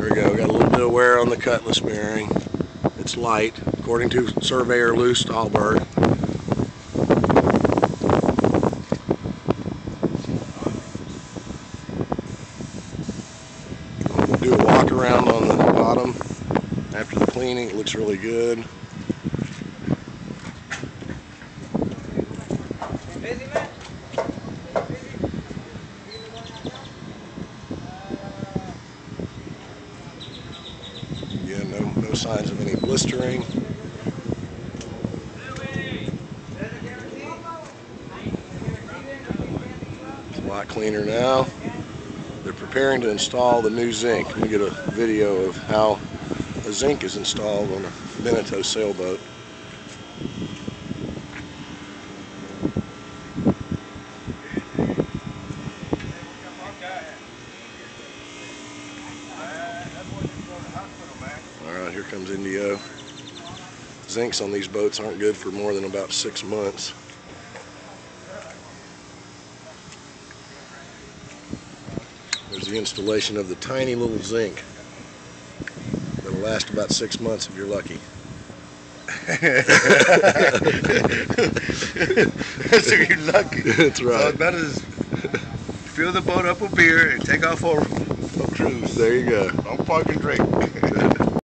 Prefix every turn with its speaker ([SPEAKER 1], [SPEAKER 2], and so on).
[SPEAKER 1] we go. Got a little bit of wear on the cutlass bearing. It's light, according to surveyor Lou Stahlberg. We'll do a walk around on the bottom after the cleaning. It looks really good. Yeah, no signs of any blistering. It's a lot cleaner now. They're preparing to install the new zinc. Let me get a video of how the zinc is installed on a Beneteau sailboat. Alright, here comes Indio. Zincs on these boats aren't good for more than about 6 months. There's the installation of the tiny little zinc. That'll last about 6 months if you're lucky.
[SPEAKER 2] So you're lucky.
[SPEAKER 1] That's right.
[SPEAKER 2] So it's better to fill the boat up with beer and take off for a cruise.
[SPEAKER 1] There you go.
[SPEAKER 2] Don't park and drink.